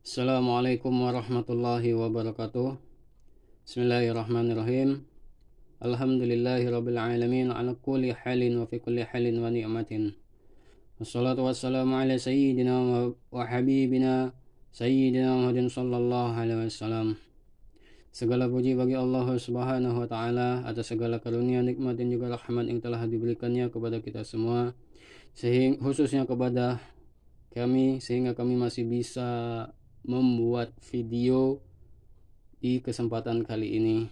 Assalamualaikum warahmatullahi wabarakatuh. Bismillahirrahmanirrahim. Alhamdulillahi rabbil alamin ala kulli halin wa fi kulli halin wa ni'matin. Wassalatu wassalamu ala sayyidina wa habibina sayyidina Muhammadin sallallahu alaihi wasallam. Segala puji bagi Allah Subhanahu wa taala atas segala karunia, nikmat dan juga rahmat yang telah diberikannya kepada kita semua, sehingga khususnya kepada kami, sehingga kami masih bisa membuat video di kesempatan kali ini.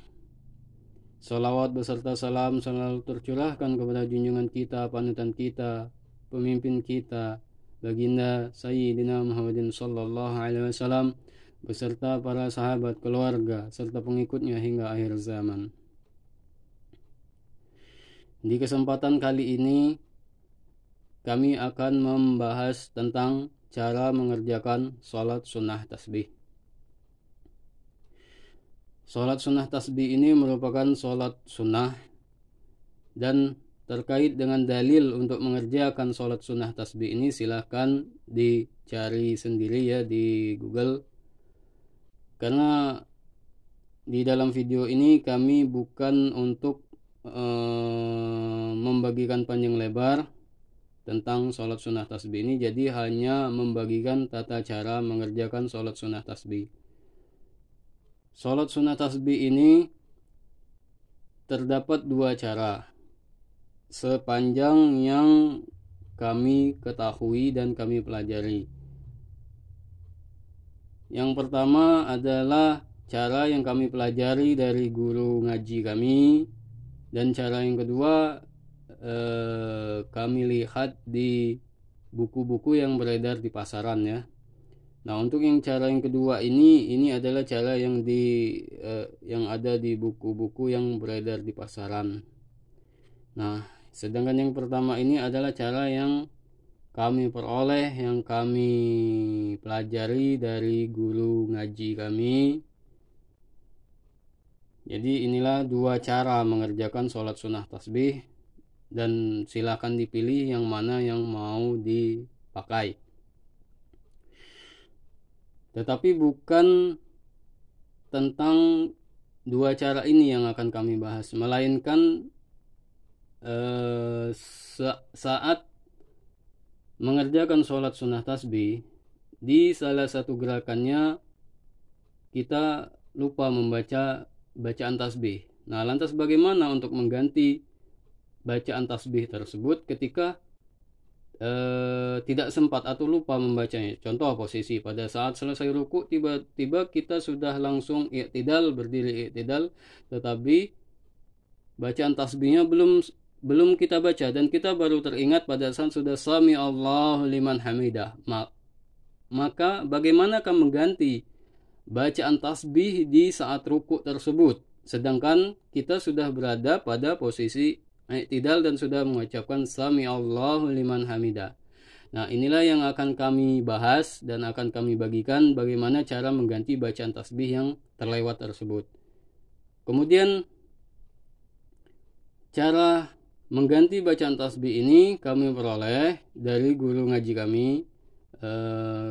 Salawat beserta salam selalu tercurahkan kepada junjungan kita, panutan kita, pemimpin kita, baginda Sayyidina Muhammadin sallallahu alaihi wasallam beserta para sahabat, keluarga serta pengikutnya hingga akhir zaman. Di kesempatan kali ini kami akan membahas tentang cara mengerjakan sholat sunnah tasbih. Sholat sunnah tasbih ini merupakan sholat sunnah, dan terkait dengan dalil untuk mengerjakan sholat sunnah tasbih ini silahkan dicari sendiri ya di Google, karena di dalam video ini kami bukan untuk membagikan panjang lebar tentang sholat sunnah tasbih ini, jadi hanya membagikan tata cara mengerjakan sholat sunnah tasbih. Sholat sunnah tasbih ini terdapat dua cara sepanjang yang kami ketahui dan kami pelajari. Yang pertama adalah cara yang kami pelajari dari guru ngaji kami, dan cara yang kedua kami lihat di buku-buku yang beredar di pasaran ya. Nah, untuk yang cara yang kedua ini adalah cara yang yang ada di buku-buku yang beredar di pasaran. Nah, sedangkan yang pertama ini adalah cara yang kami peroleh, yang kami pelajari dari guru ngaji kami. Jadi inilah dua cara mengerjakan sholat sunnah tasbih, dan silakan dipilih yang mana yang mau dipakai. Tetapi bukan tentang dua cara ini yang akan kami bahas, melainkan saat mengerjakan sholat sunnah tasbih, di salah satu gerakannya kita lupa membaca bacaan tasbih. Nah, lantas bagaimana untuk mengganti bacaan tasbih tersebut ketika tidak sempat atau lupa membacanya? Contoh posisi pada saat selesai ruku, tiba-tiba kita sudah langsung i'tidal, berdiri i'tidal, tetapi bacaan tasbihnya belum kita baca, dan kita baru teringat pada saat sudah sami Allahu liman hamidah. Maka bagaimanakah mengganti bacaan tasbih di saat ruku tersebut, sedangkan kita sudah berada pada posisi i'tidal dan sudah mengucapkan sami Allahu liman hamidah. Nah, inilah yang akan kami bahas dan akan kami bagikan bagaimana cara mengganti bacaan tasbih yang terlewat tersebut. Kemudian cara mengganti bacaan tasbih ini kami peroleh dari guru ngaji kami,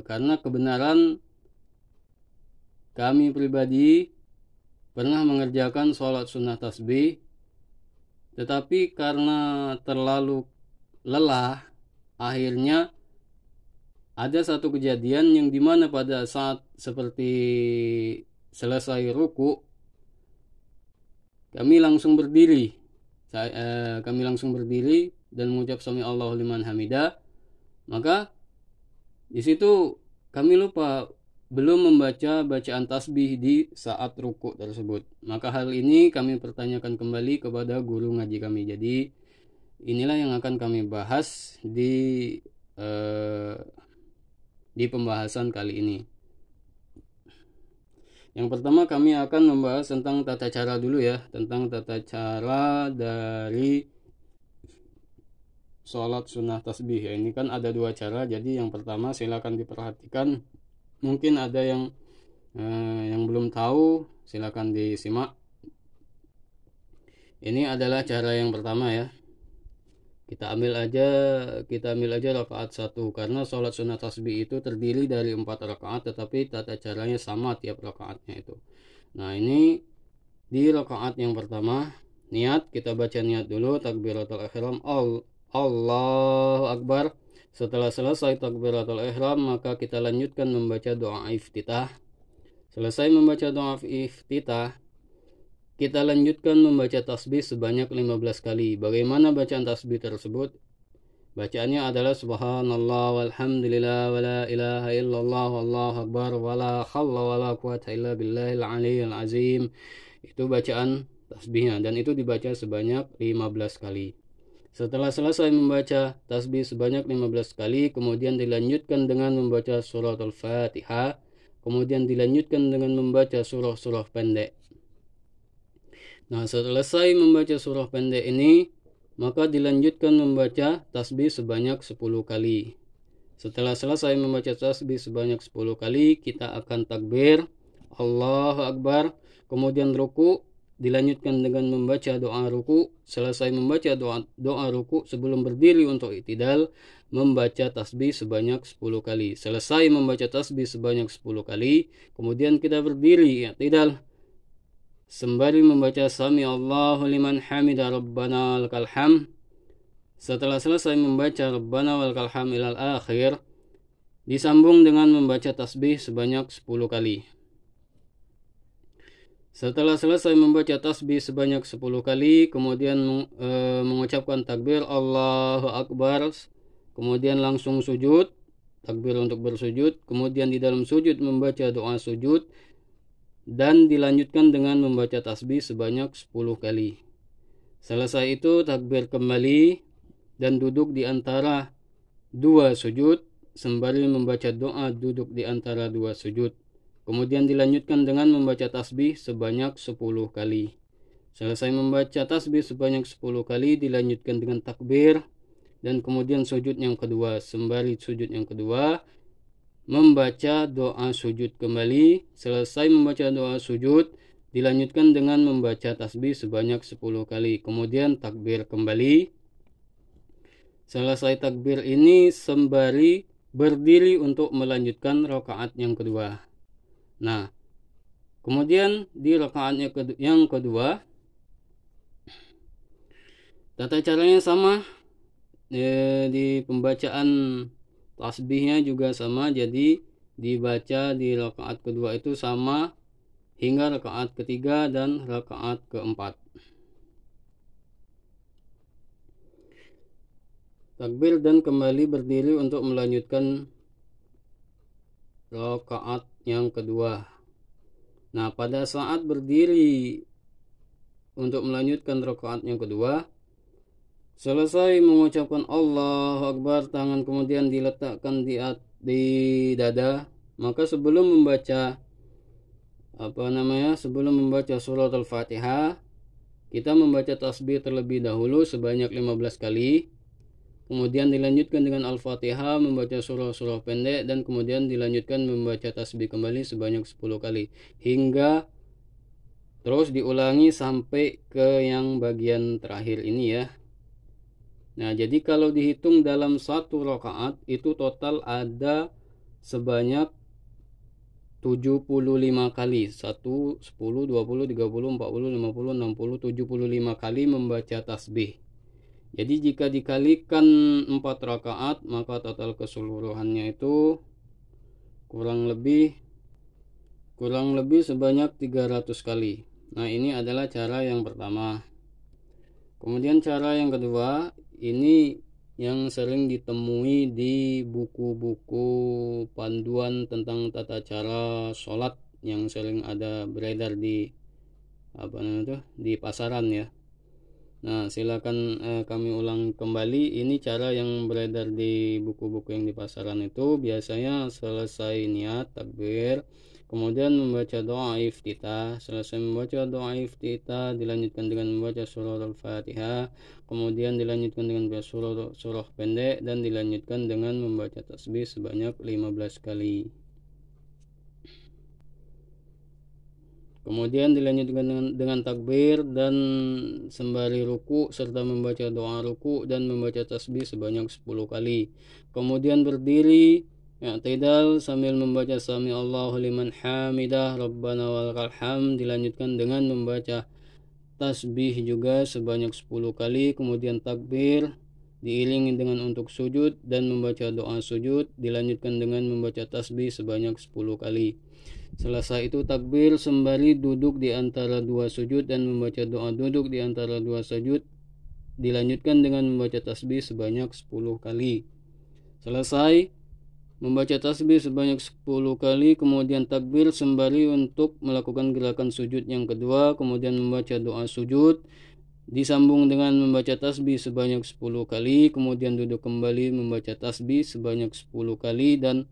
karena kebenaran kami pribadi pernah mengerjakan sholat sunnah tasbih, tetapi karena terlalu lelah, akhirnya ada satu kejadian yang dimana pada saat seperti selesai ruku, kami langsung berdiri dan mengucap sami Allahu liman hamidah. Maka di situ kami lupa belum membaca bacaan tasbih di saat ruku tersebut. Maka hal ini kami pertanyakan kembali kepada guru ngaji kami. Jadi inilah yang akan kami bahas di pembahasan kali ini. Yang pertama kami akan membahas tentang tata cara dulu ya, tentang tata cara dari sholat sunnah tasbih ya. Ini kan ada dua cara, jadi yang pertama silakan diperhatikan. Mungkin ada yang belum tahu, silakan disimak. Ini adalah cara yang pertama ya. kita ambil aja rakaat 1, karena sholat sunat tasbih itu terdiri dari 4 rakaat, tetapi tata caranya sama tiap rakaatnya itu. Nah, ini di rakaat yang pertama, kita baca niat dulu, takbiratul ihram, Allahu Akbar. Setelah selesai takbiratul ihram, maka kita lanjutkan membaca doa iftitah. Selesai membaca doa iftitah, kita lanjutkan membaca tasbih sebanyak 15 kali. Bagaimana bacaan tasbih tersebut? Bacaannya adalah subhanallah walhamdulillah wala ilaha illallah wallahu akbar wala hawla wala quwata illa billahil aliyyil azim. Itu bacaan tasbihnya, dan itu dibaca sebanyak 15 kali. Setelah selesai membaca tasbih sebanyak 15 kali, kemudian dilanjutkan dengan membaca surat al-Fatihah, kemudian dilanjutkan dengan membaca surah-surah pendek. Nah, selesai membaca surah pendek ini, maka dilanjutkan membaca tasbih sebanyak 10 kali. Setelah selesai membaca tasbih sebanyak 10 kali, kita akan takbir, Allahu Akbar, kemudian ruku, dilanjutkan dengan membaca doa ruku. Selesai membaca doa ruku, sebelum berdiri untuk i'tidal, membaca tasbih sebanyak 10 kali. Selesai membaca tasbih sebanyak 10 kali, kemudian kita berdiri i'tidal sembari membaca sami Allahu liman hamida rabbana lakal hamd. Setelah selesai membaca rabbana walakal hamd ilal akhir, disambung dengan membaca tasbih sebanyak 10 kali. Setelah selesai membaca tasbih sebanyak 10 kali, kemudian mengucapkan takbir Allahu Akbar, kemudian langsung sujud, takbir untuk bersujud, kemudian di dalam sujud membaca doa sujud, dan dilanjutkan dengan membaca tasbih sebanyak 10 kali. Selesai itu takbir kembali dan duduk di antara 2 sujud sembari membaca doa duduk di antara 2 sujud. Kemudian dilanjutkan dengan membaca tasbih sebanyak 10 kali. Selesai membaca tasbih sebanyak 10 kali, dilanjutkan dengan takbir dan kemudian sujud yang kedua. Sembari sujud yang kedua, membaca doa sujud kembali. Selesai membaca doa sujud, dilanjutkan dengan membaca tasbih sebanyak 10 kali. Kemudian takbir kembali. Selesai takbir ini sembari berdiri untuk melanjutkan rakaat yang kedua. Nah, kemudian di rakaat yang kedua, tata caranya sama. Di pembacaan tasbihnya juga sama, jadi dibaca di rakaat kedua itu sama hingga rakaat ketiga dan rakaat keempat. Takbir dan kembali berdiri untuk melanjutkan rakaat yang kedua. Nah, pada saat berdiri untuk melanjutkan rakaat yang kedua, selesai mengucapkan Allahu Akbar, tangan kemudian diletakkan di dada. Maka sebelum membaca sebelum membaca surat al-Fatihah, kita membaca tasbih terlebih dahulu sebanyak 15 kali. Kemudian dilanjutkan dengan Al-Fatihah, membaca surah-surah pendek, dan kemudian dilanjutkan membaca tasbih kembali sebanyak 10 kali. Hingga terus diulangi sampai ke yang bagian terakhir ini ya. Nah, jadi kalau dihitung dalam satu rakaat itu total ada sebanyak 75 kali. 1, 10, 20, 30, 40, 50, 60, 75 kali membaca tasbih. Jadi jika dikalikan 4 rakaat, maka total keseluruhannya itu kurang lebih sebanyak 300 kali. Nah, ini adalah cara yang pertama. Kemudian cara yang kedua, ini yang sering ditemui di buku-buku panduan tentang tata cara sholat yang sering ada beredar di di pasaran ya. Nah, silakan kami ulang kembali. Ini cara yang beredar di buku-buku yang di pasaran itu. Biasanya selesai niat takbir, kemudian membaca doa iftitah. Selesai membaca doa iftitah, dilanjutkan dengan membaca surah al-Fatihah, kemudian dilanjutkan dengan surah pendek, dan dilanjutkan dengan membaca tasbih sebanyak 15 kali. Kemudian dilanjutkan dengan takbir dan sembari ruku serta membaca doa ruku dan membaca tasbih sebanyak 10 kali. Kemudian berdiri i'tidal sambil membaca sami Allahu liman hamidah rabbana walakal hamd, dilanjutkan dengan membaca tasbih juga sebanyak 10 kali. Kemudian takbir diiringi dengan untuk sujud dan membaca doa sujud, dilanjutkan dengan membaca tasbih sebanyak 10 kali. Selesai itu takbir sembari duduk di antara dua sujud dan membaca doa duduk di antara dua sujud, dilanjutkan dengan membaca tasbih sebanyak 10 kali. Selesai membaca tasbih sebanyak 10 kali, kemudian takbir sembari untuk melakukan gerakan sujud yang kedua, kemudian membaca doa sujud, disambung dengan membaca tasbih sebanyak 10 kali, kemudian duduk kembali membaca tasbih sebanyak 10 kali, dan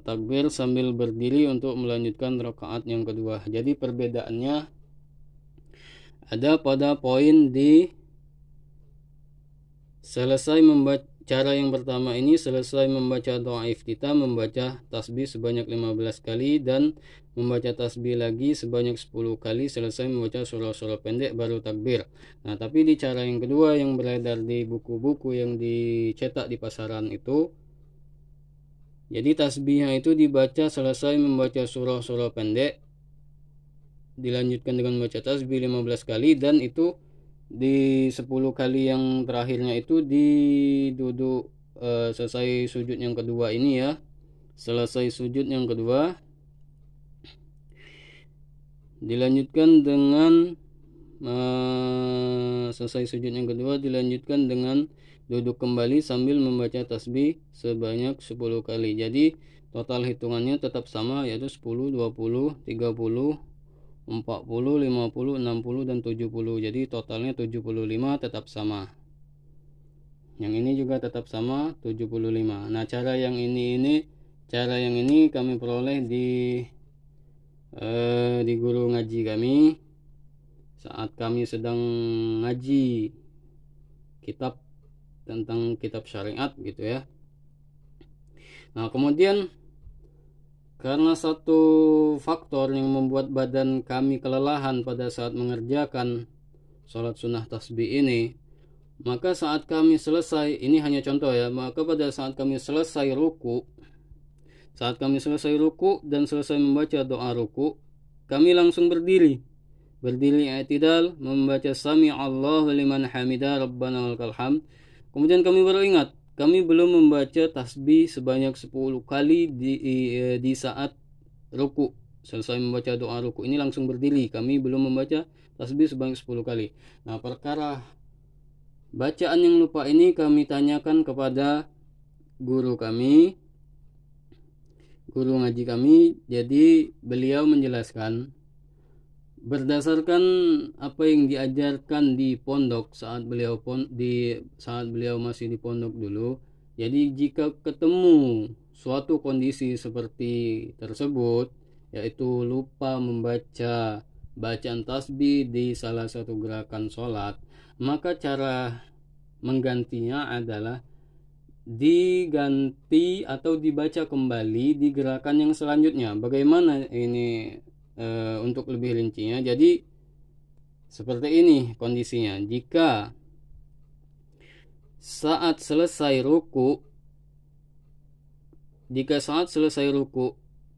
takbir sambil berdiri untuk melanjutkan rakaat yang kedua. Jadi perbedaannya ada pada poin di selesai membaca, cara yang pertama ini selesai membaca doa iftitah membaca tasbih sebanyak 15 kali dan membaca tasbih lagi sebanyak 10 kali, selesai membaca surah-surah pendek baru takbir. Nah, tapi di cara yang kedua yang beredar di buku-buku yang dicetak di pasaran itu, jadi tasbihnya itu dibaca selesai membaca surah-surah pendek, dilanjutkan dengan membaca tasbih 15 kali, dan itu di 10 kali yang terakhirnya itu duduk selesai sujud yang kedua ini ya. Selesai sujud yang kedua dilanjutkan dengan selesai sujud yang kedua dilanjutkan dengan duduk kembali sambil membaca tasbih sebanyak 10 kali. Jadi total hitungannya tetap sama, yaitu 10, 20, 30, 40, 50, 60 dan 70. Jadi totalnya 75 tetap sama. Yang ini juga tetap sama 75. Nah, cara yang ini kami peroleh di guru ngaji kami saat kami sedang ngaji kitab tentang kitab syariat gitu ya. Nah, kemudian karena satu faktor yang membuat badan kami kelelahan pada saat mengerjakan sholat sunnah tasbih ini, maka saat kami selesai, ini hanya contoh ya, maka pada saat kami selesai ruku dan selesai membaca doa ruku, kami langsung berdiri i'tidal membaca sami Allahu liman hamidah rabbana walakal hamd. Kemudian kami baru ingat, kami belum membaca tasbih sebanyak 10 kali di saat ruku. Selesai membaca doa ruku ini langsung berdiri, kami belum membaca tasbih sebanyak 10 kali. Nah, perkara bacaan yang lupa ini kami tanyakan kepada guru kami, guru ngaji kami. Jadi beliau menjelaskan berdasarkan apa yang diajarkan di pondok saat beliau masih di pondok dulu. Jadi jika ketemu suatu kondisi seperti tersebut, yaitu lupa membaca bacaan tasbih di salah satu gerakan sholat, maka cara menggantinya adalah diganti atau dibaca kembali di gerakan yang selanjutnya. Bagaimana ini untuk lebih rincinya? Jadi seperti ini kondisinya. Jika saat selesai ruku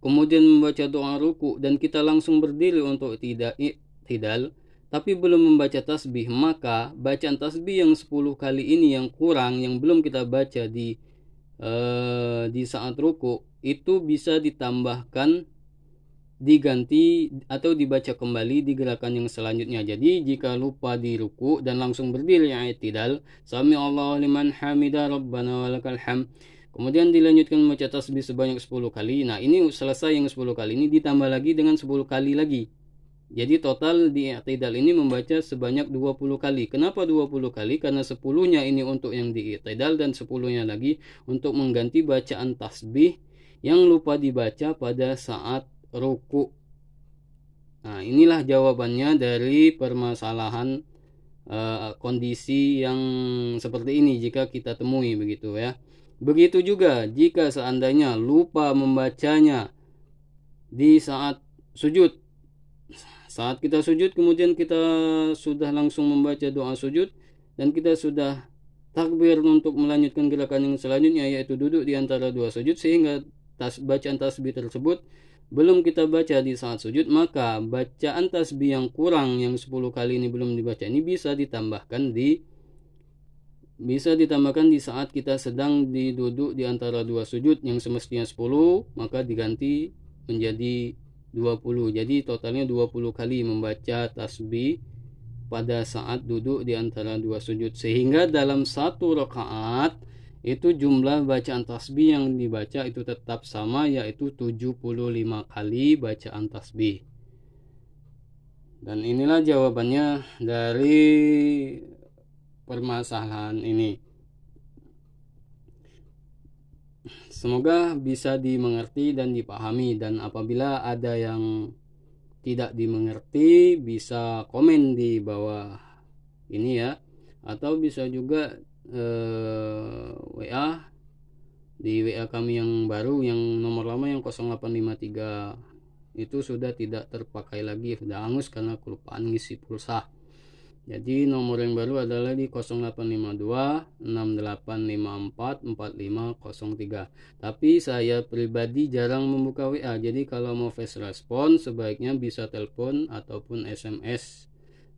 kemudian membaca doa ruku dan kita langsung berdiri untuk i'tidal tapi belum membaca tasbih, maka bacaan tasbih yang 10 kali ini yang kurang, yang belum kita baca di saat ruku, itu bisa ditambahkan, diganti atau dibaca kembali di gerakan yang selanjutnya. Jadi jika lupa di ruku dan langsung berdiri i'tidal, sami Allahu liman hamidah rabbana walakal hamd, kemudian dilanjutkan membaca tasbih sebanyak 10 kali. Nah, ini selesai yang 10 kali ini ditambah lagi dengan 10 kali lagi. Jadi total di i'tidal ini membaca sebanyak 20 kali. Kenapa 20 kali? Karena 10-nya ini untuk yang di i'tidal dan 10-nya lagi untuk mengganti bacaan tasbih yang lupa dibaca pada saat ruku. Nah, inilah jawabannya dari permasalahan kondisi yang seperti ini jika kita temui begitu ya. Begitu juga jika seandainya lupa membacanya di saat sujud. Saat kita sujud kemudian kita sudah langsung membaca doa sujud dan kita sudah takbir untuk melanjutkan gerakan yang selanjutnya, yaitu duduk di antara dua sujud, sehingga bacaan tasbih tersebut belum kita baca di saat sujud, maka bacaan tasbih yang kurang yang 10 kali ini belum dibaca ini bisa ditambahkan di saat kita sedang duduk di antara dua sujud yang semestinya 10, maka diganti menjadi 20. Jadi totalnya 20 kali membaca tasbih pada saat duduk di antara dua sujud, sehingga dalam satu rakaat itu jumlah bacaan tasbih yang dibaca itu tetap sama, yaitu 75 kali bacaan tasbih. Dan inilah jawabannya dari permasalahan ini. Semoga bisa dimengerti dan dipahami, dan apabila ada yang tidak dimengerti bisa komen di bawah ini ya, atau bisa juga WA di WA kami yang baru, yang nomor lama yang 0853 itu sudah tidak terpakai lagi, sudah hangus karena kelupaan ngisi pulsa. Jadi nomor yang baru adalah di 0852 6854 4503. Tapi saya pribadi jarang membuka WA. Jadi kalau mau fast respon sebaiknya bisa telepon ataupun SMS.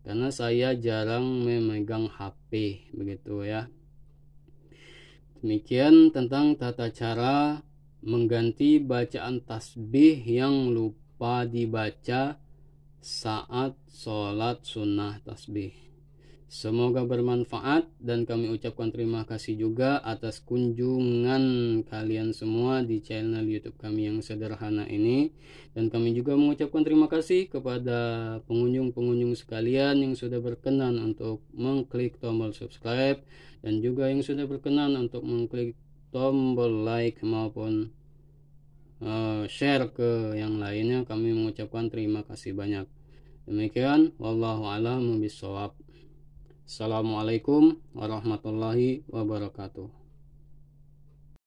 Karena saya jarang memegang HP, begitu ya. Demikian tentang tata cara mengganti bacaan tasbih yang lupa dibaca saat sholat sunnah tasbih. Semoga bermanfaat, dan kami ucapkan terima kasih juga atas kunjungan kalian semua di channel YouTube kami yang sederhana ini. Dan kami juga mengucapkan terima kasih kepada pengunjung-pengunjung sekalian yang sudah berkenan untuk mengklik tombol subscribe, dan juga yang sudah berkenan untuk mengklik tombol like maupun share ke yang lainnya. Kami mengucapkan terima kasih banyak. Demikian, wallahu a'lam bishawab. Assalamualaikum warahmatullahi wabarakatuh.